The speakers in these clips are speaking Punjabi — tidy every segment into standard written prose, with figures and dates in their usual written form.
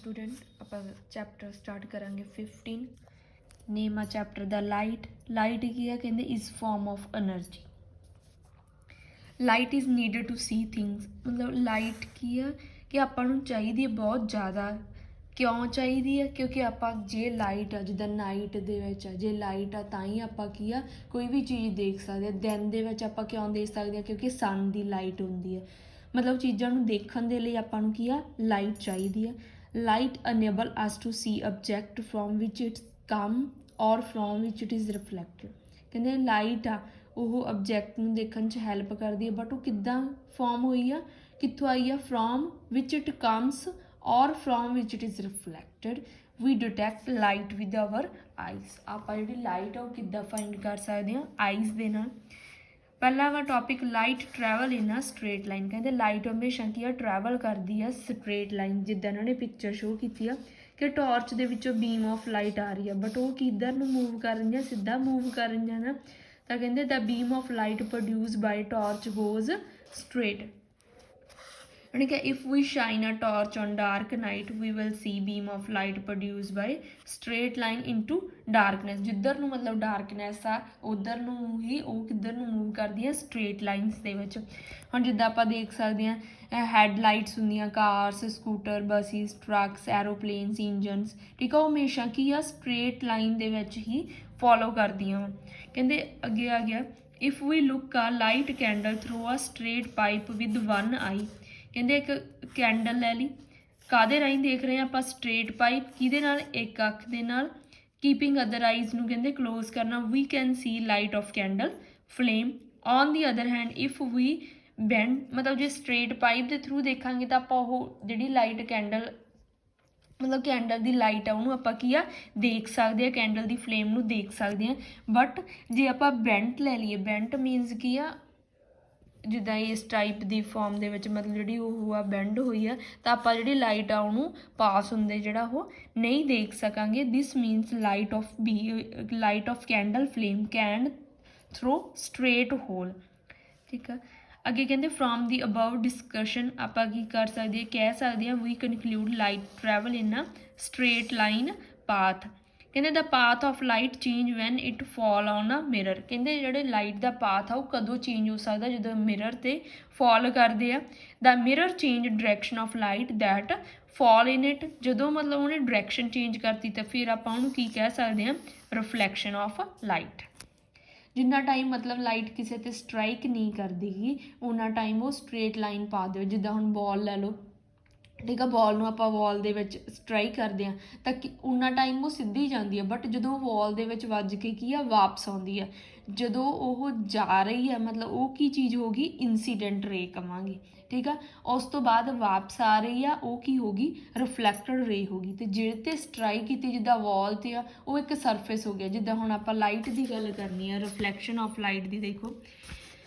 स्टूडेंट ਆਪਾਂ ਚੈਪਟਰ ਸਟਾਰਟ ਕਰਾਂਗੇ 15 ਨੇਮ ਆ ਚੈਪਟਰ ਦਾ ਲਾਈਟ ਕੀ ਆ ਕਹਿੰਦੇ is form of energy light is needed to see things ਮਤਲਬ ਲਾਈਟ ਕੀ ਆ ਕਿ ਆਪਾਂ ਨੂੰ ਚਾਹੀਦੀ ਹੈ ਬਹੁਤ ਜ਼ਿਆਦਾ ਕਿਉਂ ਚਾਹੀਦੀ ਹੈ ਕਿਉਂਕਿ ਆਪਾਂ ਜੇ ਲਾਈਟ ਆ ਜਿੱਦਾਂ ਨਾਈਟ ਦੇ ਵਿੱਚ ਆ ਜੇ ਲਾਈਟ ਆ ਤਾਂ ਹੀ ਆਪਾਂ ਕੀ ਆ ਕੋਈ ਵੀ ਚੀਜ਼ ਦੇਖ ਸਕਦੇ ਹਾਂ ਦਿਨ ਦੇ ਵਿੱਚ ਆਪਾਂ ਕਿਉਂ ਦੇਖ ਸਕਦੇ ਹਾਂ ਕਿਉਂਕਿ ਸਨ ਦੀ ਲਾਈਟ ਹੁੰਦੀ ਹੈ ਮਤਲਬ ਚੀਜ਼ਾਂ ਨੂੰ ਦੇਖਣ ਦੇ ਲਈ ਆਪਾਂ ਨੂੰ ਕੀ ਆ ਲਾਈਟ ਚਾਹੀਦੀ ਆ light enable us to see object from which it come or from which it is reflected ਕਹਿੰਦੇ ਲਾਈਟ ਆ ਉਹ ਆਬਜੈਕਟ ਨੂੰ ਦੇਖਣ 'ਚ ਹੈਲਪ ਕਰਦੀ ਹੈ ਬਟ ਉਹ ਕਿੱਦਾਂ ਫੋਰਮ ਹੋਈ ਆ ਕਿੱਥੋਂ ਆਈ ਆ from which it comes or from which it is reflected we detect light with our eyes ਆਪਾਂ ਜਿਹੜੀ ਲਾਈਟ ਆ ਉਹ ਕਿੱਦਾਂ ਫਾਈਂਡ ਕਰ ਸਕਦੇ ਹਾਂ ਆਈਜ਼ ਦੇ ਨਾਲ ਪਹਿਲਾ ਵਾ topic light travel in a straight line ਕਹਿੰਦੇ ਲਾਈਟ ਹਮੇਸ਼ਾ ਕੀ ਆ ਟਰੈਵਲ ਕਰਦੀ ਆ ਸਟ੍ਰੇਟ ਲਾਈਨ ਜਿੱਦਾਂ ਇਹਨਾਂ ਨੇ ਪਿਕਚਰ ਸ਼ੋਅ ਕੀਤੀ ਆ ਕਿ ਟਾਰਚ ਦੇ ਵਿੱਚੋਂ ਬੀਮ ਆਫ ਲਾਈਟ ਆ ਰਹੀ ਆ ਬਟ ਉਹ ਕਿੱਧਰ ਨੂੰ ਮੂਵ ਕਰ ਰਹੀਆਂ ਸਿੱਧਾ ਮੂਵ ਕਰ ਰਹੀਆਂ ਨਾ ਤਾਂ ਕਹਿੰਦੇ the beam of light produce by torch goes straight यानी कि if we shine a torch on dark night we will see beam of light produced by straight line into darkness जिधर ਨੂੰ मतलब darkness ਆ ਉਧਰ ਨੂੰ ਹੀ ਉਹ ਕਿੱਧਰ ਨੂੰ ਮੂਵ ਕਰਦੀ ਹੈ straight lines ਦੇ ਵਿੱਚ ਹੁਣ ਜਿੱਦਾਂ ਆਪਾਂ ਦੇਖ ਸਕਦੇ ਹਾਂ ਹੈਡਲਾਈਟਸ ਹੁੰਦੀਆਂ cars scooter buses trucks aeroplanes engines ਠੀਕ ਆ ਉਹ ਹਮੇਸ਼ਾ ਕੀ ਆ ਸਟ੍ਰੇਟ ਲਾਈਨ ਦੇ ਵਿੱਚ ਹੀ ਫੋਲੋ ਕਰਦੀਆਂ ਕਹਿੰਦੇ ਅੱਗੇ ਆ ਗਿਆ if we look a light candle through a straight pipe with one eye ਕਹਿੰਦੇ ਇੱਕ ਕੈਂਡਲ ਲੈ ਲਈ ਕਾਹਦੇ ਰਾਹੀਂ ਦੇਖ ਰਹੇ ਹਾਂ ਆਪਾਂ ਸਟ੍ਰੇਟ ਪਾਈਪ ਕਿਹਦੇ ਨਾਲ ਇੱਕ ਅੱਖ ਦੇ ਨਾਲ ਕੀਪਿੰਗ ਅਦਰ ਆਈਜ਼ ਨੂੰ ਕਹਿੰਦੇ ਕਲੋਜ਼ ਕਰਨਾ we can see light of candle flame on the other hand if we bend ਮਤਲਬ ਜੇ ਸਟ੍ਰੇਟ ਪਾਈਪ ਦੇ ਥਰੂ ਦੇਖਾਂਗੇ ਤਾਂ ਆਪਾਂ ਉਹ ਜਿਹੜੀ ਲਾਈਟ ਕੈਂਡਲ ਮਤਲਬ ਕੈਂਡਲ ਦੀ ਲਾਈਟ ਆ ਉਹਨੂੰ ਆਪਾਂ ਕੀ ਆ ਦੇਖ ਸਕਦੇ ਹਾਂ ਕੈਂਡਲ ਦੀ ਫਲੇਮ ਨੂੰ ਦੇਖ ਸਕਦੇ ਹਾਂ ਬਟ ਜੇ ਆਪਾਂ ਬੈਂਟ ਲੈ ਲਈਏ ਬੈਂਟ ਮੀਨਸ ਕੀ ਆ ਜਿੱਦਾਂ ਇਸ ਟਾਈਪ ਦੀ ਫੋਰਮ ਦੇ ਵਿੱਚ ਮਤਲਬ ਜਿਹੜੀ ਉਹ ਆ ਬੈਂਡ ਹੋਈ ਆ ਤਾਂ ਆਪਾਂ ਜਿਹੜੀ ਲਾਈਟ ਆ ਉਹਨੂੰ ਪਾਸ ਹੁੰਦੇ ਜਿਹੜਾ ਉਹ ਨਹੀਂ ਦੇਖ ਸਕਾਂਗੇ this means light of candle flame can through straight hole ਠੀਕ ਆ ਅੱਗੇ ਕਹਿੰਦੇ ਫਰੋਮ ਦੀ ਅਬਵ ਡਿਸਕਸ਼ਨ ਆਪਾਂ ਕੀ ਕਰ ਸਕਦੇ ਹਾਂ ਕਹਿ ਸਕਦੇ ਹਾਂ we conclude light travel in a straight line path ਕਹਿੰਦੇ the path of light change when it fall on a mirror ਕਹਿੰਦੇ ਜਿਹੜੇ ਲਾਈਟ ਦਾ ਪਾਥ ਆ ਉਹ ਕਦੋਂ ਚੇਂਜ ਹੋ ਸਕਦਾ ਜਦੋਂ ਮਿਰਰ 'ਤੇ ਫਾਲ ਕਰਦੇ ਆ the mirror change direction of light that fall in it ਜਦੋਂ ਮਤਲਬ ਉਹਨੇ ਡਾਇਰੈਕਸ਼ਨ ਚੇਂਜ ਕਰਤੀ ਤਾਂ ਫਿਰ ਆਪਾਂ ਉਹਨੂੰ ਕੀ ਕਹਿ ਸਕਦੇ ਹਾਂ ਰਿਫਲੈਕਸ਼ਨ ਆਫ ਲਾਈਟ ਜਿੰਨਾ ਟਾਈਮ ਮਤਲਬ ਲਾਈਟ ਕਿਸੇ 'ਤੇ ਸਟਰਾਈਕ ਨਹੀਂ ਕਰਦੀ ਗੀ ਉਨਾ ਟਾਈਮ ਉਹ ਸਟ੍ਰੇਟ ਲਾਈਨ ਪਾ ਦਿਓ ਜਿੱਦਾਂ ਹੁਣ ਬੋਲ ਲੈ ਲਓ ਠੀਕ ਆ ਬੋਲ ਨੂੰ ਆਪਾਂ ਵਾਲ ਦੇ ਵਿੱਚ ਸਟਰਾਈਕ ਕਰਦੇ ਹਾਂ ਤਾਂ ਉਨਾ ਟਾਈਮ ਉਹ ਸਿੱਧੀ ਜਾਂਦੀ ਆ ਬਟ ਜਦੋਂ ਵਾਲ ਦੇ ਵਿੱਚ ਵੱਜ ਕੇ ਕੀ ਆ ਵਾਪਸ ਆਉਂਦੀ ਆ ਜਦੋਂ ਉਹ ਜਾ ਰਹੀ ਆ ਮਤਲਬ ਉਹ ਕੀ ਚੀਜ਼ ਹੋ ਗਈ ਇਨਸੀਡੈਂਟ ਰੇ ਕਵਾਂਗੇ ਠੀਕ ਆ ਉਸ ਤੋਂ ਬਾਅਦ ਵਾਪਸ ਆ ਰਹੀ ਆ ਉਹ ਕੀ ਹੋ ਗਈ ਰਿਫਲੈਕਟਡ ਰੇ ਹੋ ਗਈ ਅਤੇ ਜਿਹੜੇ 'ਤੇ ਸਟਰਾਈਕ ਕੀਤੀ ਜਿੱਦਾਂ ਵਾਲ 'ਤੇ ਆ ਉਹ ਇੱਕ ਸਰਫੇਸ ਹੋ ਗਿਆ ਜਿੱਦਾਂ ਹੁਣ ਆਪਾਂ ਲਾਈਟ ਦੀ ਗੱਲ ਕਰਨੀ ਆ ਰਿਫਲੈਕਸ਼ਨ ਆਫ ਲਾਈਟ ਦੀ ਦੇਖੋ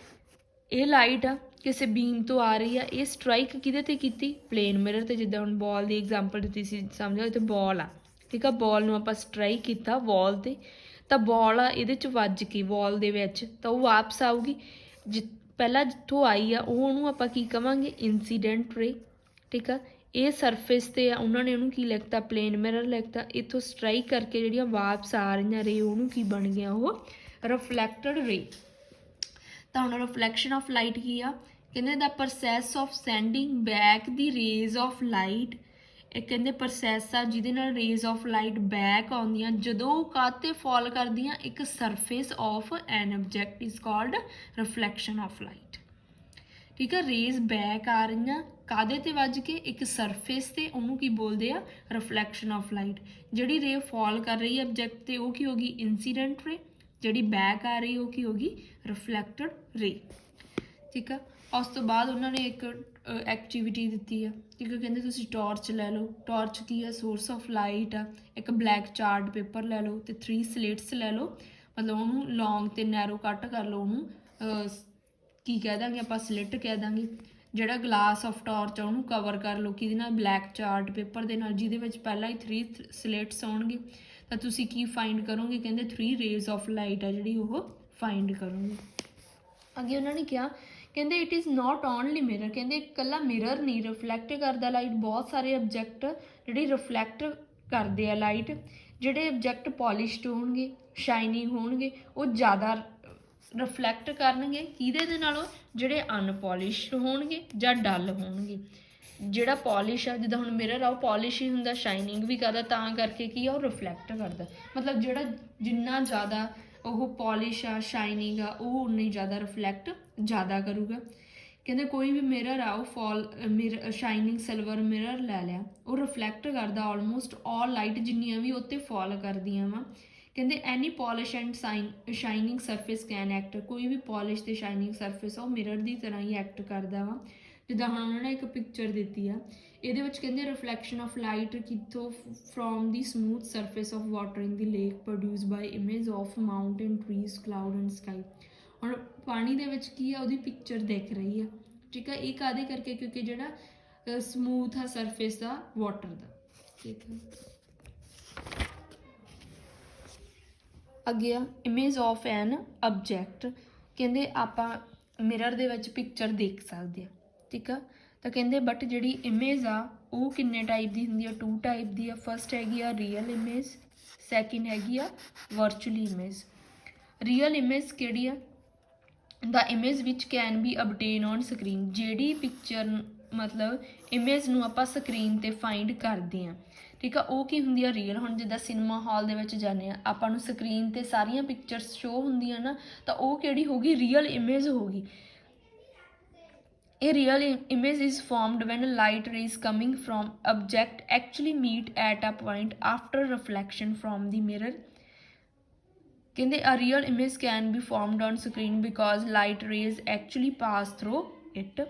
ਇਹ ਲਾਈਟ ਆ ਕਿਸੇ ਬੀਮ ਤੋਂ ਆ ਰਹੀ ਆ ਇਹ ਸਟਰਾਈਕ ਕਿਹਦੇ 'ਤੇ ਕੀਤੀ ਪਲੇਨ ਮਿਰਰ 'ਤੇ ਜਿੱਦਾਂ ਹੁਣ ਬੋਲ ਦੀ ਐਗਜ਼ਾਮਪਲ ਦਿੱਤੀ ਸੀ ਸਮਝੋ ਇੱਥੇ ਬੋਲ ਆ ਠੀਕ ਆ ਬੋਲ ਨੂੰ ਆਪਾਂ ਸਟਰਾਈਕ ਕੀਤਾ ਵਾਲ 'ਤੇ ਤਾਂ ਬੋਲ ਆ ਇਹਦੇ 'ਚ ਵੱਜ ਕੇ ਵਾਲ ਦੇ ਵਿੱਚ ਤਾਂ ਉਹ ਵਾਪਸ ਆਊਗੀ ਪਹਿਲਾਂ ਜਿੱਥੋਂ ਆਈ ਆ ਉਹਨੂੰ ਆਪਾਂ ਕੀ ਕਵਾਂਗੇ ਇਨਸੀਡੈਂਟ ਰੇ ਠੀਕ ਆ ਇਹ ਸਰਫੇਸ 'ਤੇ ਆ ਉਹਨਾਂ ਨੇ ਉਹਨੂੰ ਕੀ ਲਿਖਤਾ ਪਲੇਨ ਮਿਰਰ ਲਿਖਤਾ ਇੱਥੋਂ ਸਟਰਾਈਕ ਕਰਕੇ ਜਿਹੜੀਆਂ ਵਾਪਸ ਆ ਰਹੀਆਂ ਰੇ ਉਹਨੂੰ ਕੀ ਬਣ ਗਿਆ ਉਹ ਰਿਫਲੈਕਟਡ ਰੇ ਤਾਂ ਹੁਣ ਰਿਫਲੈਕਸ਼ਨ ਆਫ ਲਾਈਟ ਕੀ ਆ ਕਹਿੰਦੇ ਦਾ process of sending back the raise of light ਇਹ ਕਹਿੰਦੇ ਪ੍ਰੋਸੈਸ ਆ ਜਿਹਦੇ ਨਾਲ ਰੇਜ਼ ਆਫ ਲਾਈਟ ਬੈਕ ਆਉਂਦੀਆਂ ਜਦੋਂ ਉਹ ਕਾਹਤੇ ਫਾਲ ਕਰਦੀਆਂ ਇੱਕ surface of N object is called reflection of light ਠੀਕ ਆ ਰੇਜ਼ ਬੈਕ ਆ ਰਹੀਆਂ ਕਾਹਦੇ 'ਤੇ ਵੱਜ ਕੇ ਇੱਕ ਸਰਫੇਸ 'ਤੇ ਉਹਨੂੰ ਕੀ ਬੋਲਦੇ ਆ ਰਿਫਲੈਕਸ਼ਨ ਆਫ ਲਾਈਟ ਜਿਹੜੀ ਰੇ ਫਾਲ ਕਰ ਰਹੀ ਹੈ ਆਬਜੈਕਟ 'ਤੇ ਉਹ ਕੀ ਹੋ ਗਈ ਇਨਸੀਡੈਂਟ ਰੇ ਜਿਹੜੀ ਬੈਕ ਆ ਰਹੀ ਉਹ ਕੀ ਹੋ ਗਈ ਰਿਫਲੈਕਟਡ ਰੇ ਠੀਕ ਆ ਉਸ ਤੋਂ ਬਾਅਦ ਉਹਨਾਂ ਨੇ ਇੱਕ ਐਕਟੀਵਿਟੀ ਦਿੱਤੀ ਆ ਠੀਕ ਆ ਕਹਿੰਦੇ ਤੁਸੀਂ ਟਾਰਚ ਲੈ ਲਓ ਟਾਰਚ ਕੀ ਆ ਸੋਰਸ ਆਫ ਲਾਈਟ ਆ ਇੱਕ ਬਲੈਕ ਚਾਰਟ ਪੇਪਰ ਲੈ ਲਓ ਅਤੇ 3 ਸਲੇਟਸ ਲੈ ਲਓ ਮਤਲਬ ਉਹਨੂੰ ਲੌਂਗ ਅਤੇ ਨੈਰੋ ਕੱਟ ਕਰ ਲਓ ਉਹਨੂੰ ਕੀ ਕਹਿ ਦਾਂਗੇ ਆਪਾਂ ਸਲਿੱਟ ਕਹਿ ਦਾਂਗੇ ਜਿਹੜਾ ਗਲਾਸ ਆਫ ਟਾਰਚ ਆ ਉਹਨੂੰ ਕਵਰ ਕਰ ਲਓ ਕਿਹਦੇ ਨਾਲ ਬਲੈਕ ਚਾਰਟ ਪੇਪਰ ਦੇ ਨਾਲ ਜਿਹਦੇ ਵਿੱਚ ਪਹਿਲਾਂ ਹੀ 3 ਸਲੇਟਸ ਆਉਣਗੇ ਤਾਂ ਤੁਸੀਂ ਕੀ ਫਾਈਂਡ ਕਰੋਗੇ ਕਹਿੰਦੇ 3 ਰੇਜ਼ ਆਫ ਲਾਈਟ ਆ ਜਿਹੜੀ ਉਹ ਫਾਈਂਡ ਕਰੋਗੇ ਅੱਗੇ ਉਹਨਾਂ ਨੇ ਕਿਹਾ ਕਹਿੰਦੇ it is not only mirror, ਕਹਿੰਦੇ ਇਕੱਲਾ ਮਿਰਰ ਨਹੀਂ ਰਿਫਲੈਕਟ ਕਰਦਾ ਲਾਈਟ, ਬਹੁਤ ਸਾਰੇ ਆਬਜੈਕਟ ਜਿਹੜੇ ਰਿਫਲੈਕਟ ਕਰਦੇ ਆ ਲਾਈਟ। ਜਿਹੜੇ ਆਬਜੈਕਟ ਪੋਲਿਸ਼ਡ ਹੋਣਗੇ, ਸ਼ਾਈਨਿੰਗ ਹੋਣਗੇ, ਉਹ ਜ਼ਿਆਦਾ ਰਿਫਲੈਕਟ ਕਰਨਗੇ ਕਿਹਦੇ ਦੇ ਨਾਲੋਂ, ਜਿਹੜੇ ਅਨਪੋਲਿਸ਼ਡ ਹੋਣਗੇ ਜਾਂ ਡਲ ਹੋਣਗੇ। ਜਿਹੜਾ ਪੋਲਿਸ਼ ਆ, ਜਿੱਦਾਂ ਹੁਣ ਮਿਰਰ ਆ ਉਹ ਪੋਲਿਸ਼ ਹੀ ਹੁੰਦਾ, ਸ਼ਾਈਨਿੰਗ ਵੀ ਕਰਦਾ, ਤਾਂ ਕਰਕੇ ਕੀ ਆ ਉਹ ਰਿਫਲੈਕਟ ਕਰਦਾ। ਮਤਲਬ ਜਿਹੜਾ ਜਿੰਨਾ ਜ਼ਿਆਦਾ ਉਹ ਪੋਲਿਸ਼ ਆ, ਸ਼ਾਈਨਿੰਗ ਆ, ਉਹ ਉਨੀ ਜ਼ਿਆਦਾ ਰਿਫਲੈਕਟ ਜ਼ਿਆਦਾ ਕਰੂਗਾ। ਕਹਿੰਦੇ ਕੋਈ ਵੀ ਮਿਰਰ ਆ ਉਹ ਸ਼ਾਈਨਿੰਗ ਸਿਲਵਰ ਮਿਰਰ ਲੈ ਲਿਆ, ਉਹ ਰਿਫਲੈਕਟ ਕਰਦਾ ਆਲਮੋਸਟ ਆਲ ਲਾਈਟ ਜਿੰਨੀਆਂ ਵੀ ਉੱਤੇ ਫਾਲ ਕਰਦੀਆਂ ਵਾ। ਕਹਿੰਦੇ any polish and shining surface can act, ਕੋਈ ਵੀ ਪੋਲਿਸ਼ ਅਤੇ ਸ਼ਾਈਨਿੰਗ ਸਰਫੇਸ ਆ ਉਹ ਮਿਰਰ ਦੀ ਤਰ੍ਹਾਂ ਹੀ ਐਕਟ ਕਰਦਾ ਵਾ। ਜਿੱਦਾਂ ਹੁਣ ਉਹਨਾਂ ਨੇ ਇੱਕ ਪਿਕਚਰ ਦਿੱਤੀ ਆ, ਇਹਦੇ ਵਿੱਚ ਕਹਿੰਦੇ ਰਿਫਲੈਕਸ਼ਨ ਆਫ ਲਾਈਟ ਕਿੱਥੋਂ, from the smooth surface of water in the lake produce by image of mountain, trees, cloud and sky. ਹੁਣ ਪਾਣੀ ਦੇ ਵਿੱਚ ਕੀ ਆ ਉਹਦੀ ਪਿਕਚਰ ਦਿਖ ਰਹੀ ਆ, ਠੀਕ ਆ। ਇਹ ਕਾਹਦੇ ਕਰਕੇ, ਕਿਉਂਕਿ ਜਿਹੜਾ ਸਮੂਥ ਆ ਸਰਫੇਸ ਦਾ ਵਾਟਰ ਦਾ, ਠੀਕ ਆ। ਅੱਗੇ ਆ ਇਮੇਜ ਆਫ ਐਨ ਆਬਜੈਕਟ, ਕਹਿੰਦੇ ਆਪਾਂ ਮਿਰਰ ਦੇ ਵਿੱਚ ਪਿਕਚਰ ਦੇਖ ਸਕਦੇ ਆ, ਠੀਕ ਆ। ਤਾਂ ਕਹਿੰਦੇ ਬਟ ਜਿਹੜੀ ਇਮੇਜ ਆ ਉਹ ਕਿੰਨੇ ਟਾਈਪ ਦੀ ਹੁੰਦੀ ਆ, 2 ਟਾਈਪ ਦੀ ਆ। ਫਸਟ ਹੈਗੀ ਆ ਰੀਅਲ ਇਮੇਜ, ਸੈਕਿੰਡ ਹੈਗੀ ਆ ਵਰਚੁਅਲੀ ਇਮੇਜ। ਰੀਅਲ ਇਮੇਜ ਕਿਹੜੀ ਆ, the image which can be obtain on screen, ਜਿਹੜੀ ਪਿਕਚਰ ਮਤਲਬ ਇਮੇਜ ਨੂੰ ਆਪਾਂ ਸਕਰੀਨ 'ਤੇ ਫਾਈਂਡ ਕਰਦੇ ਹਾਂ, ਠੀਕ ਆ, ਉਹ ਕੀ ਹੁੰਦੀ ਆ ਰੀਅਲ। ਹੁਣ ਜਿੱਦਾਂ ਸਿਨੇਮਾ ਹਾਲ ਦੇ ਵਿੱਚ ਜਾਂਦੇ ਹਾਂ, ਆਪਾਂ ਨੂੰ ਸਕਰੀਨ 'ਤੇ ਸਾਰੀਆਂ ਪਿਕਚਰਸ ਸ਼ੋ ਹੁੰਦੀਆਂ ਨਾ, ਤਾਂ ਉਹ ਕਿਹੜੀ ਹੋਗੀ, ਰੀਅਲ ਇਮੇਜ ਹੋਗੀ। A real image is formed when light rays coming from object actually meet at a point after reflection from the mirror. ਕਹਿੰਦੇ a real image can be formed on screen because light rays actually pass through it.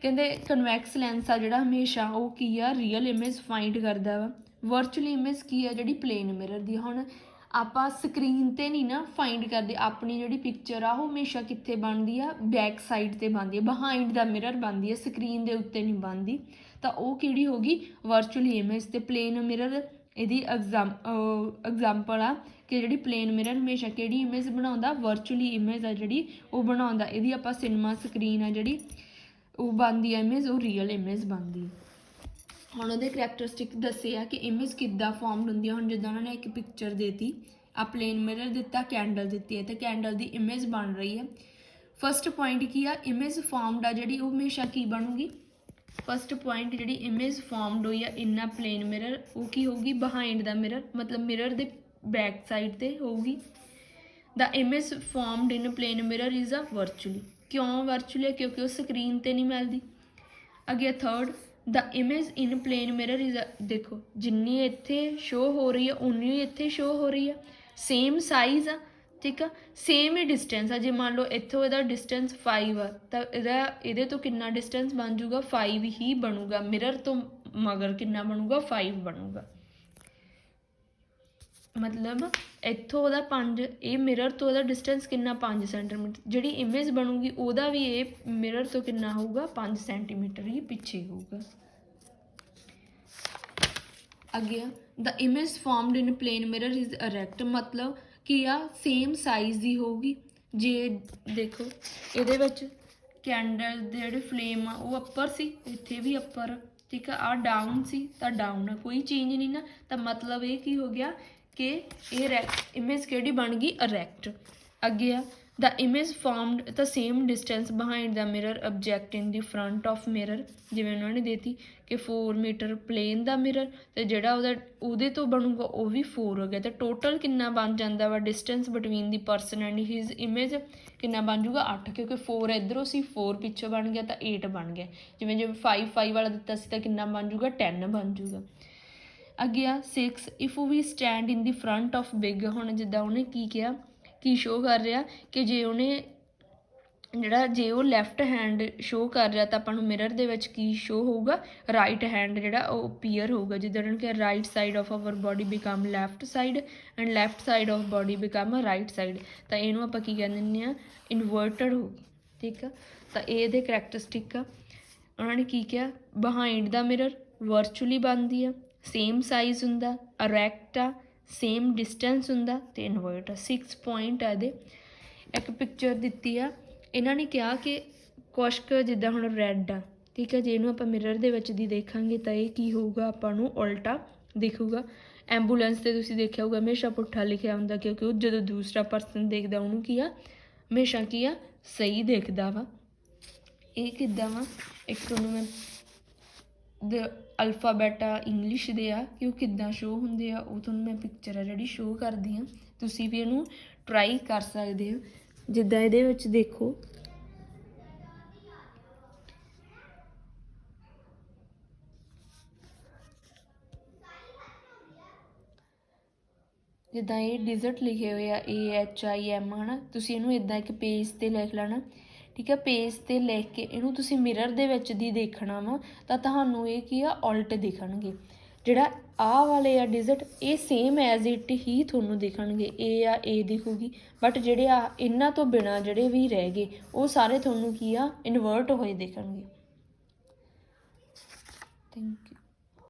ਕਹਿੰਦੇ ਕਨਵੈਕਸ ਲੈਂਸ ਆ ਜਿਹੜਾ ਹਮੇਸ਼ਾ ਉਹ ਕੀ ਆ, ਰੀਅਲ ਇਮੇਜ ਫਾਈਂਡ ਕਰਦਾ ਵਾ। ਵਰਚੁਅਲ ਇਮੇਜ ਕੀ ਆ, ਜਿਹੜੀ ਪਲੇਨ ਮਿਰਰ ਦੀ। ਹੁਣ ਆਪਾਂ ਸਕਰੀਨ 'ਤੇ ਨਹੀਂ ਨਾ ਫਾਈਂਡ ਕਰਦੇ, ਆਪਣੀ ਜਿਹੜੀ ਪਿਕਚਰ ਆ ਉਹ ਹਮੇਸ਼ਾ ਕਿੱਥੇ ਬਣਦੀ ਆ, ਬੈਕ ਸਾਈਡ 'ਤੇ ਬਣਦੀ ਆ, ਬਿਹਾਈਂਡ ਦਾ ਮਿਰਰ ਬਣਦੀ ਆ, ਸਕਰੀਨ ਦੇ ਉੱਤੇ ਨਹੀਂ ਬਣਦੀ। ਤਾਂ ਉਹ ਕਿਹੜੀ ਹੋ ਗਈ, ਵਰਚੁਅਲੀ ਇਮੇਜ। ਅਤੇ ਪਲੇਨ ਮਿਰਰ ਇਹਦੀ ਐਗਜ਼ਾਮਪਲ ਆ ਕਿ ਜਿਹੜੀ ਪਲੇਨ ਮਿਰਰ ਹਮੇਸ਼ਾ ਕਿਹੜੀ ਇਮੇਜ ਬਣਾਉਂਦਾ, ਵਰਚੁਅਲੀ ਇਮੇਜ ਆ ਜਿਹੜੀ ਉਹ ਬਣਾਉਂਦਾ। ਇਹਦੀ ਆਪਾਂ ਸਿਨੇਮਾ ਸਕਰੀਨ ਆ ਜਿਹੜੀ ਉਹ ਬਣਦੀ ਆ ਇਮੇਜ, ਉਹ ਰੀਅਲ ਇਮੇਜ ਬਣਦੀ ਹੈ। ਹੁਣ ਉਹਦੇ ਕਰੈਕਟਰਿਸਟਿਕ ਦੱਸੇ ਆ ਕਿ ਇਮੇਜ ਕਿੱਦਾਂ ਫਾਰਮਡ ਹੁੰਦੀ ਆ। ਹੁਣ ਜਿੱਦਾਂ ਉਹਨਾਂ ਨੇ ਇੱਕ ਪਿਕਚਰ ਦੇਤੀ, ਆ ਪਲੇਨ ਮਿਰਰ ਦਿੱਤਾ, ਕੈਂਡਲ ਦਿੱਤੀ ਹੈ, ਅਤੇ ਕੈਂਡਲ ਦੀ ਇਮੇਜ ਬਣ ਰਹੀ ਹੈ। ਫਸਟ ਪੁਆਇੰਟ ਕੀ ਆ, ਇਮੇਜ ਫਾਰਮਡ ਆ ਜਿਹੜੀ ਉਹ ਹਮੇਸ਼ਾ ਕੀ ਬਣੂਗੀ, ਫਸਟ ਪੁਆਇੰਟ ਜਿਹੜੀ ਇਮੇਜ ਫਾਰਮਡ ਹੋਈ ਆ ਇਨ ਆ ਪਲੇਨ ਮਿਰਰ, ਉਹ ਕੀ ਹੋਊਗੀ, ਬਿਹਾਈਂਡ ਦਾ ਮਿਰਰ, ਮਤਲਬ ਮਿਰਰ ਦੇ ਬੈਕ ਸਾਈਡ 'ਤੇ ਹੋਊਗੀ। The image formed in plane mirror is a virtually. ਕਿਉਂ ਵਰਚੁਅਲੀ, ਕਿਉਂਕਿ ਉਹ ਸਕਰੀਨ 'ਤੇ ਨਹੀਂ ਮਿਲਦੀ। ਅੱਗੇ third, the image in plane mirror is, ਦੇਖੋ ਜਿੰਨੀ ਇੱਥੇ ਸ਼ੋ ਹੋ ਰਹੀ ਆ ਉਨੀ ਹੀ ਇੱਥੇ ਸ਼ੋ ਹੋ ਰਹੀ ਆ, ਸੇਮ ਸਾਈਜ਼ ਆ, ਠੀਕ ਆ, ਸੇਮ ਹੀ ਡਿਸਟੈਂਸ ਆ। ਜੇ ਮੰਨ ਲਓ ਇੱਥੋਂ ਇਹਦਾ ਡਿਸਟੈਂਸ 5 ਆ, ਤਾਂ ਇਹਦੇ ਤੋਂ ਕਿੰਨਾ ਡਿਸਟੈਂਸ ਬਣ ਜੂਗਾ, 5 ਹੀ ਬਣੂਗਾ। ਮਿਰਰ ਤੋਂ ਮਗਰ ਕਿੰਨਾ ਬਣੂਗਾ, 5 ਬਣੂਗਾ। ਮਤਲਬ ਇੱਥੋਂ ਉਹਦਾ 5, ਇਹ ਮਿਰਰ ਤੋਂ ਉਹਦਾ ਡਿਸਟੈਂਸ ਕਿੰਨਾ, 5 ਸੈਂਟੀਮੀਟਰ। ਜਿਹੜੀ ਇਮੇਜ ਬਣੂਗੀ ਉਹਦਾ ਵੀ ਇਹ ਮਿਰਰ ਤੋਂ ਕਿੰਨਾ ਹੋਊਗਾ, 5 ਸੈਂਟੀਮੀਟਰ ਹੀ ਪਿੱਛੇ ਹੋਊਗਾ। ਅੱਗੇ the image formed in plane mirror is erect, ਮਤਲਬ ਕੀ ਆ, ਸੇਮ ਸਾਈਜ਼ ਦੀ ਹੋਊਗੀ। ਜੇ ਦੇਖੋ ਇਹਦੇ ਵਿੱਚ ਕੈਂਡਲ ਦੇ ਜਿਹੜੇ ਫਲੇਮ ਆ ਉਹ ਅੱਪਰ ਸੀ, ਇੱਥੇ ਵੀ ਅੱਪਰ, ਠੀਕ ਆ, ਆਹ ਡਾਊਨ ਸੀ ਤਾਂ ਡਾਊਨ ਆ, ਕੋਈ ਚੇਂਜ ਨਹੀਂ ਨਾ। ਤਾਂ ਮਤਲਬ ਇਹ ਕੀ ਹੋ ਗਿਆ ਕਿ ਇਹ ਇਮੇਜ ਕਿਹੜੀ ਬਣ ਗਈ, ਇਰੈਕਟ। ਅੱਗੇ ਆ the image formed the same distance behind the mirror object in the front of mirror, ਜਿਵੇਂ ਉਹਨਾਂ ਨੇ ਦੇਤੀ ਕਿ 4 ਮੀਟਰ ਪਲੇਨ ਦਾ ਮਿਰਰ, ਅਤੇ ਜਿਹੜਾ ਉਹਦੇ ਤੋਂ ਬਣੂਗਾ ਉਹ ਵੀ 4 ਹੋ ਗਿਆ। ਤਾਂ ਟੋਟਲ ਕਿੰਨਾ ਬਣ ਜਾਂਦਾ ਵਾ distance between the person and his image, ਕਿੰਨਾ ਬਣ ਜੂਗਾ, 8, ਕਿਉਂਕਿ 4 ਇੱਧਰੋਂ ਸੀ, 4 ਪਿੱਛੋਂ ਬਣ ਗਿਆ ਤਾਂ 8 ਬਣ ਗਿਆ। ਜਿਵੇਂ 5 ਵਾਲਾ ਦਿੱਤਾ ਸੀ ਤਾਂ ਕਿੰਨਾ ਬਣ ਜੂਗਾ, 10 ਬਣ ਜੂਗਾ। ਅੱਗੇ ਆ 6, if we stand in the front of big. ਹੁਣ ਜਿੱਦਾਂ ਉਹਨੇ ਕੀ ਕਿਹਾ, ਕੀ ਸ਼ੋਅ ਕਰ ਰਿਹਾ ਕਿ ਜੇ ਉਹ ਲੈਫਟ ਹੈਂਡ ਸ਼ੋਅ ਕਰ ਰਿਹਾ ਤਾਂ ਆਪਾਂ ਨੂੰ ਮਿਰਰ ਦੇ ਵਿੱਚ ਕੀ ਸ਼ੋਅ ਹੋਊਗਾ, ਰਾਈਟ ਹੈਂਡ ਜਿਹੜਾ ਉਹ ਅਪੀਅਰ ਹੋਊਗਾ। ਜਿੱਦਾਂ ਉਹਨਾਂ ਨੇ ਕਿਹਾ right side of hour body become left side and left side of body become right side. ਤਾਂ ਇਹਨੂੰ ਆਪਾਂ ਕੀ ਕਹਿ ਦਿੰਦੇ ਹਾਂ, ਇਨਵਰਟਡ ਹੋਊਗੀ, ਠੀਕ ਆ। ਤਾਂ ਇਹਦੇ ਕਰੈਕਟਰਿਸਟਿਕ ਆ। ਉਹਨਾਂ ਨੇ ਕੀ ਕਿਹਾ, ਬਿਹਾਈਂਡ ਦਾ ਮਿਰਰ ਵਰਚੁਅਲੀ ਬਣਦੀ ਆ, ਸੇਮ ਸਾਈਜ਼ ਹੁੰਦਾ, ਇਰੈਕਟ ਆ, ਸੇਮ ਡਿਸਟੈਂਸ ਹੁੰਦਾ, ਅਤੇ ਇਨਵਰਟ ਆ। 6 ਪੁਆਇੰਟ ਆ ਇਹਦੇ। ਇੱਕ ਪਿਕਚਰ ਦਿੱਤੀ ਆ, ਇਹਨਾਂ ਨੇ ਕਿਹਾ ਕਿ ਕੁਛ ਕੁ ਜਿੱਦਾਂ ਹੁਣ ਰੈੱਡ ਆ, ਠੀਕ ਹੈ, ਜੇ ਇਹਨੂੰ ਆਪਾਂ ਮਿਰਰ ਦੇ ਵਿੱਚ ਦੀ ਦੇਖਾਂਗੇ ਤਾਂ ਇਹ ਕੀ ਹੋਊਗਾ, ਆਪਾਂ ਨੂੰ ਉਲਟਾ ਦਿਖੂਗਾ। ਐਂਬੂਲੈਂਸ 'ਤੇ ਤੁਸੀਂ ਦੇਖਿਆ ਹੋਊਗਾ ਹਮੇਸ਼ਾ ਪੁੱਠਾ ਲਿਖਿਆ ਹੁੰਦਾ, ਕਿਉਂਕਿ ਉਹ ਜਦੋਂ ਦੂਸਰਾ ਪਰਸਨ ਦੇਖਦਾ ਉਹਨੂੰ ਕੀ ਆ, ਹਮੇਸ਼ਾ ਕੀ ਆ, ਸਹੀ ਦਿਖਦਾ ਵਾ। ਇਹ ਕਿੱਦਾਂ ਵਾ, ਇੱਕ ਤੁਹਾਨੂੰ ਮੈਂ ਅਲਫਾਬੈਟ ਆ ਇੰਗਲਿਸ਼ ਦੇ ਆ ਕਿ ਉਹ ਕਿੱਦਾਂ ਸ਼ੋਅ ਹੁੰਦੇ ਆ, ਉਹ ਤੁਹਾਨੂੰ ਮੈਂ ਪਿਕਚਰ ਆ ਜਿਹੜੀ ਸ਼ੋਅ ਕਰਦੀ ਹਾਂ, ਤੁਸੀਂ ਵੀ ਇਹਨੂੰ ਟਰਾਈ ਕਰ ਸਕਦੇ ਹੋ। ਜਿੱਦਾਂ ਇਹਦੇ ਵਿੱਚ ਦੇਖੋ, ਜਿੱਦਾਂ ਇਹ ਡਿਜ਼ਰਟ ਲਿਖੇ ਹੋਏ ਆ AHIM ਹੈ ਨਾ, ਤੁਸੀਂ ਇਹਨੂੰ ਇੱਦਾਂ ਇੱਕ ਪੇਜ 'ਤੇ ਲਿਖ ਲੈਣਾ, ਠੀਕ ਹੈ। ਪੇਜ 'ਤੇ ਲਿਖ ਕੇ ਇਹਨੂੰ ਤੁਸੀਂ ਮਿਰਰ ਦੇ ਵਿੱਚ ਦੀ ਦੇਖਣਾ ਵਾ, ਤਾਂ ਤੁਹਾਨੂੰ ਇਹ ਕੀ ਆ, ਉਲਟ ਦਿਖਣਗੇ। ਜਿਹੜਾ ਆਹ ਵਾਲੇ ਆ ਡਿਜ਼ਰਟ, ਇਹ ਸੇਮ ਐਜ਼ ਇਟ ਹੀ ਤੁਹਾਨੂੰ ਦਿਖਣਗੇ, A ਆ A ਦਿਖੂਗੀ, ਬਟ ਜਿਹੜੇ ਆ ਇਹਨਾਂ ਤੋਂ ਬਿਨਾਂ ਜਿਹੜੇ ਵੀ ਰਹਿ ਗਏ ਉਹ ਸਾਰੇ ਤੁਹਾਨੂੰ ਕੀ ਆ, ਇਨਵਰਟ ਹੋਏ ਦਿਖਣਗੇ। Thank you.